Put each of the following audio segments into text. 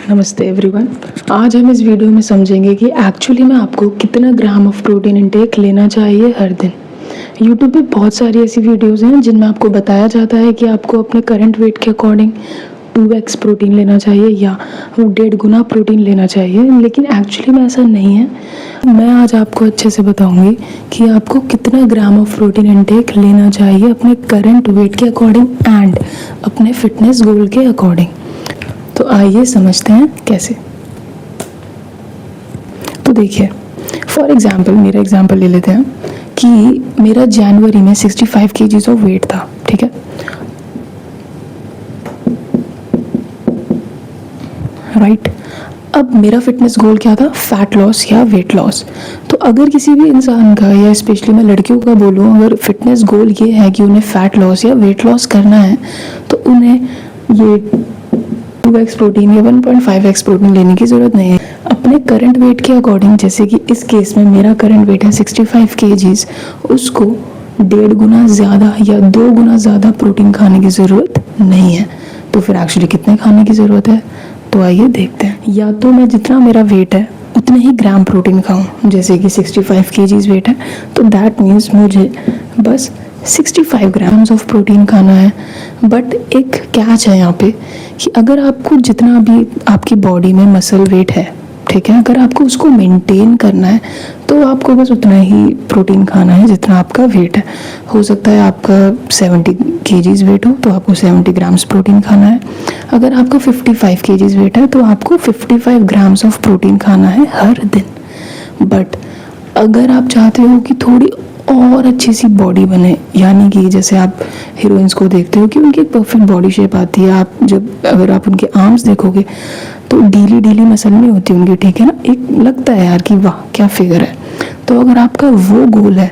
नमस्ते एवरीवन। आज हम इस वीडियो में समझेंगे कि एक्चुअली में आपको कितना ग्राम ऑफ प्रोटीन इनटेक लेना चाहिए हर दिन। यूट्यूब पे बहुत सारी ऐसी वीडियोस हैं जिनमें आपको बताया जाता है कि आपको अपने करंट वेट के अकॉर्डिंग 2x प्रोटीन लेना चाहिए या 1.5 गुना प्रोटीन लेना चाहिए, लेकिन एक्चुअली में ऐसा नहीं है। मैं आज आपको अच्छे से बताऊंगी कि आपको कितना ग्राम ऑफ प्रोटीन इनटेक लेना चाहिए अपने करंट वेट के अकॉर्डिंग एंड अपने फिटनेस गोल के अकॉर्डिंग। तो आइए समझते हैं कैसे। तो देखिए, फॉर एग्जाम्पल मेरा एग्जाम्पल ले लेते हैं कि मेरा जनवरी में 65 kg ऑफ वेट था, ठीक है। राइट। अब मेरा फिटनेस गोल क्या था? फैट लॉस या वेट लॉस। तो अगर किसी भी इंसान का या स्पेशली मैं लड़कियों का बोलूँ, अगर फिटनेस गोल ये है कि उन्हें फैट लॉस या वेट लॉस करना है तो उन्हें ये 2x प्रोटीन या 1.5x प्रोटीन लेने की ज़रूरत नहीं है। अपने करंट वेट के अकॉर्डिंग, जैसे कि इस केस में मेरा करंट वेट है 65 kg, उसको 1.5 गुना ज़्यादा या 2 गुना ज़्यादा प्रोटीन खाने की ज़रूरत नहीं है। तो फिर एक्चुअली कितने खाने की ज़रूरत है? तो आइए देखते हैं। या तो मैं जितना मेरा वेट है उतने ही ग्राम प्रोटीन खाऊं, जैसे कि 65 kg वेट है तो दैट मीन्स मुझे बस 65 ग्राम्स ऑफ प्रोटीन खाना है। बट एक कैच है यहाँ पे कि अगर आपको जितना भी आपकी बॉडी में मसल वेट है, ठीक है, अगर आपको उसको मेंटेन करना है तो आपको बस उतना ही प्रोटीन खाना है जितना आपका वेट है। हो सकता है आपका 70 kg वेट हो तो आपको 70 ग्राम्स प्रोटीन खाना है। अगर आपका 55 kg वेट है तो आपको 55 ग्राम्स ऑफ प्रोटीन खाना है हर दिन। बट अगर आप चाहते हो कि थोड़ी और अच्छी सी बॉडी बने, यानी कि जैसे आप हीरोइंस को देखते हो कि उनकी एक परफेक्ट बॉडी शेप आती है, अगर आप उनके आर्म्स देखोगे तो ढीली मसल नहीं होती उनकी, ठीक है ना, एक लगता है यार कि वाह क्या फिगर है। तो अगर आपका वो गोल है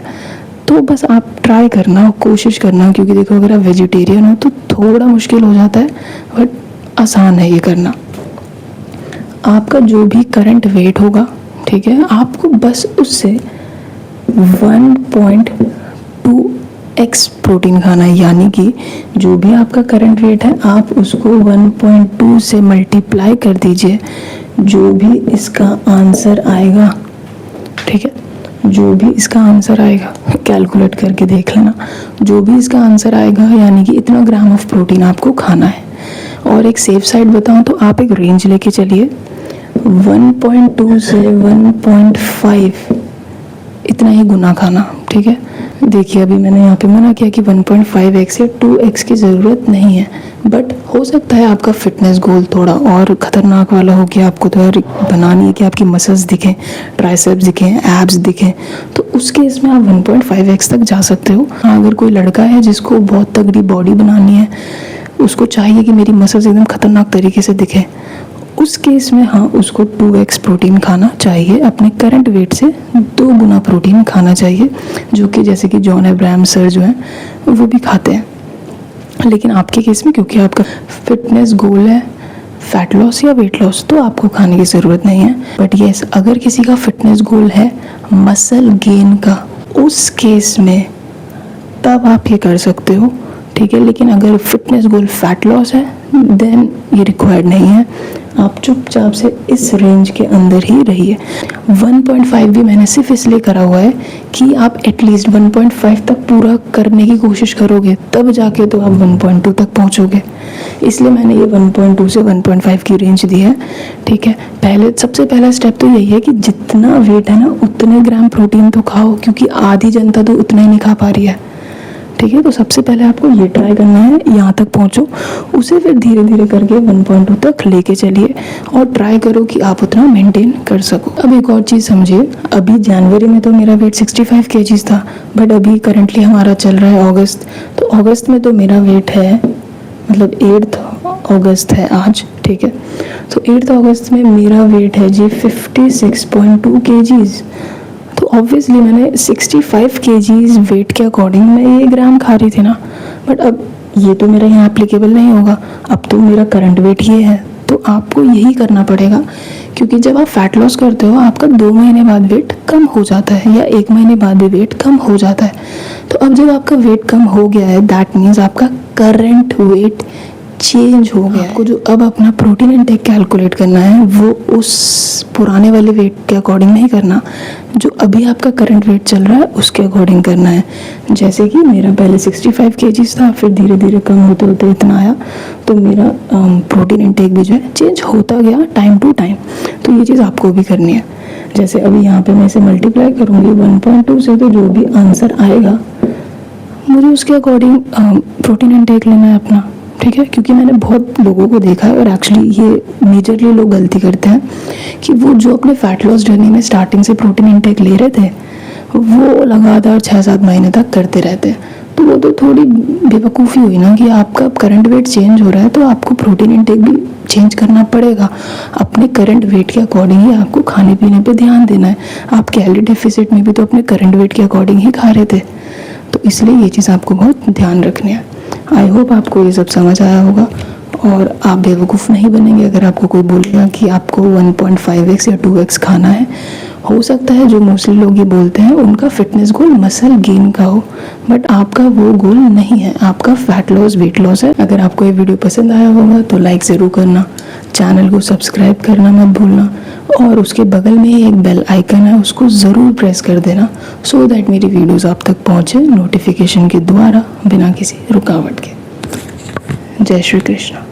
तो बस आप ट्राई करना, कोशिश करना, क्योंकि देखो अगर आप वेजिटेरियन हो तो थोड़ा मुश्किल हो जाता है बट आसान है ये करना। आपका जो भी करंट वेट होगा, ठीक है, आपको बस उससे 1.2x प्रोटीन खाना है। यानी कि जो भी आपका करंट वेट है आप उसको 1.2 से मल्टीप्लाई कर दीजिए, जो भी इसका आंसर आएगा, ठीक है, जो भी इसका आंसर आएगा कैलकुलेट करके देख लेना, जो भी इसका आंसर आएगा यानी कि इतना ग्राम ऑफ प्रोटीन आपको खाना है। और एक सेफ साइड बताऊं तो आप एक रेंज लेके चलिए, 1.2 से 1.5 इतना ही गुना खाना, ठीक है। देखिए अभी मैंने यहाँ पे मना किया कि 1.5x या 2x की ज़रूरत नहीं है, बट हो सकता है आपका फिटनेस गोल थोड़ा और ख़तरनाक वाला हो कि आपको तो यार बनानी है कि आपकी मसल्स दिखें, ट्राइसेप्स दिखें, एब्स दिखें, तो उस केस में आप 1.5x तक जा सकते हो। हाँ, अगर कोई लड़का है जिसको बहुत तगड़ी बॉडी बनानी है, उसको चाहिए कि मेरी मसल्स एकदम ख़तरनाक तरीके से दिखे, उस केस में हाँ उसको 2x प्रोटीन खाना चाहिए। अपने करंट वेट से 2 गुना प्रोटीन खाना चाहिए, जो कि जैसे कि जॉन अब्राहम सर जो हैं वो भी खाते हैं। लेकिन आपके केस में क्योंकि आपका फिटनेस गोल है फैट लॉस या वेट लॉस, तो आपको खाने की ज़रूरत नहीं है। बट येस, अगर किसी का फिटनेस गोल है मसल गेन का, उस केस में तब आप ये कर सकते हो, ठीक है। लेकिन अगर फिटनेस गोल फैट लॉस है देन ये रिक्वायर्ड नहीं है। आप चुपचाप से इस रेंज के अंदर ही रहिए। 1.5 भी मैंने सिर्फ इसलिए करा हुआ है कि आप एटलीस्ट 1.5 तक पूरा करने की कोशिश करोगे, तब जाके तो आप 1.2 तक पहुंचोगे। इसलिए मैंने ये 1.2 से 1.5 की रेंज दी है, ठीक है। सबसे पहला स्टेप तो यही है कि जितना वेट है ना उतने ग्राम प्रोटीन तो खाओ, क्योंकि आधी जनता तो उतना ही नहीं खा पा रही है, ठीक है। तो सबसे पहले आपको ये ट्राई करना है, यहाँ तक पहुँचो, उसे फिर धीरे धीरे करके 1.2 तक लेके चलिए और ट्राई करो कि आप उतना मेंटेन कर सको। अब एक और चीज़ समझिए, अभी जनवरी में तो मेरा वेट 65 kg था, बट अभी करंटली हमारा चल रहा है अगस्त, तो अगस्त में तो मेरा वेट है, मतलब 8 अगस्त है आज, ठीक है। तो 8 अगस्त में मेरा वेट है जी 56.2 kg। तो ऑब्वियसली मैंने 65 kg वेट के अकॉर्डिंग मैं ये ग्राम खा रही थी ना, बट अब ये तो मेरा यहाँ एप्लीकेबल नहीं होगा। अब तो मेरा करंट वेट ये है, तो आपको यही करना पड़ेगा, क्योंकि जब आप फैट लॉस करते हो आपका 2 महीने बाद वेट कम हो जाता है या 1 महीने बाद भी वेट कम हो जाता है। तो अब जब आपका वेट कम हो गया है दैट मीन्स आपका करंट वेट चेंज हो गया। आपको जो अब अपना प्रोटीन इनटेक कैलकुलेट करना है वो उस पुराने वाले वेट के अकॉर्डिंग नहीं करना, जो अभी आपका करंट वेट चल रहा है उसके अकॉर्डिंग करना है। जैसे कि मेरा पहले 65 kg था, फिर धीरे धीरे कम होते होते इतना आया, तो मेरा प्रोटीन इनटेक भी जो है चेंज होता गया टाइम टू टाइम। तो ये चीज़ आपको भी करनी है। जैसे अभी यहाँ पे मैं इसे मल्टीप्लाई करूँगी 1.2 से, तो जो भी आंसर आएगा मुझे उसके अकॉर्डिंग प्रोटीन इनटेक लेना है अपना, ठीक है। क्योंकि मैंने बहुत लोगों को देखा है और एक्चुअली ये मेजरली लोग गलती करते हैं कि वो जो अपने फैट लॉस जर्नी में स्टार्टिंग से प्रोटीन इनटेक ले रहे थे वो लगातार 6-7 महीने तक करते रहते हैं। तो वो तो थोड़ी बेवकूफ़ी हुई ना कि आपका करंट वेट चेंज हो रहा है तो आपको प्रोटीन इनटेक भी चेंज करना पड़ेगा। अपने करंट वेट के अकॉर्डिंग ही आपको खाने पीने पे ध्यान देना है। आप कैलोरी डेफिसिट में भी तो अपने करंट वेट के अकॉर्डिंग ही खा रहे थे, तो इसलिए ये चीज़ आपको बहुत ध्यान रखनी है। आई होप आपको ये सब समझ आया होगा और आप बेवकूफ़ नहीं बनेंगे अगर आपको कोई बोलेगा कि आपको 1.5x या 2x खाना है। हो सकता है जो मोस्टली लोग ये बोलते हैं उनका फिटनेस गोल मसल गेन का हो, बट आपका वो गोल नहीं है, आपका फैट लॉस वेट लॉस है। अगर आपको ये वीडियो पसंद आया होगा तो लाइक ज़रूर करना, चैनल को सब्सक्राइब करना मत भूलना और उसके बगल में एक बेल आइकन है उसको ज़रूर प्रेस कर देना, सो दैट मेरी वीडियोज़ आप तक पहुँचे नोटिफिकेशन के द्वारा बिना किसी रुकावट के। जय श्री कृष्ण।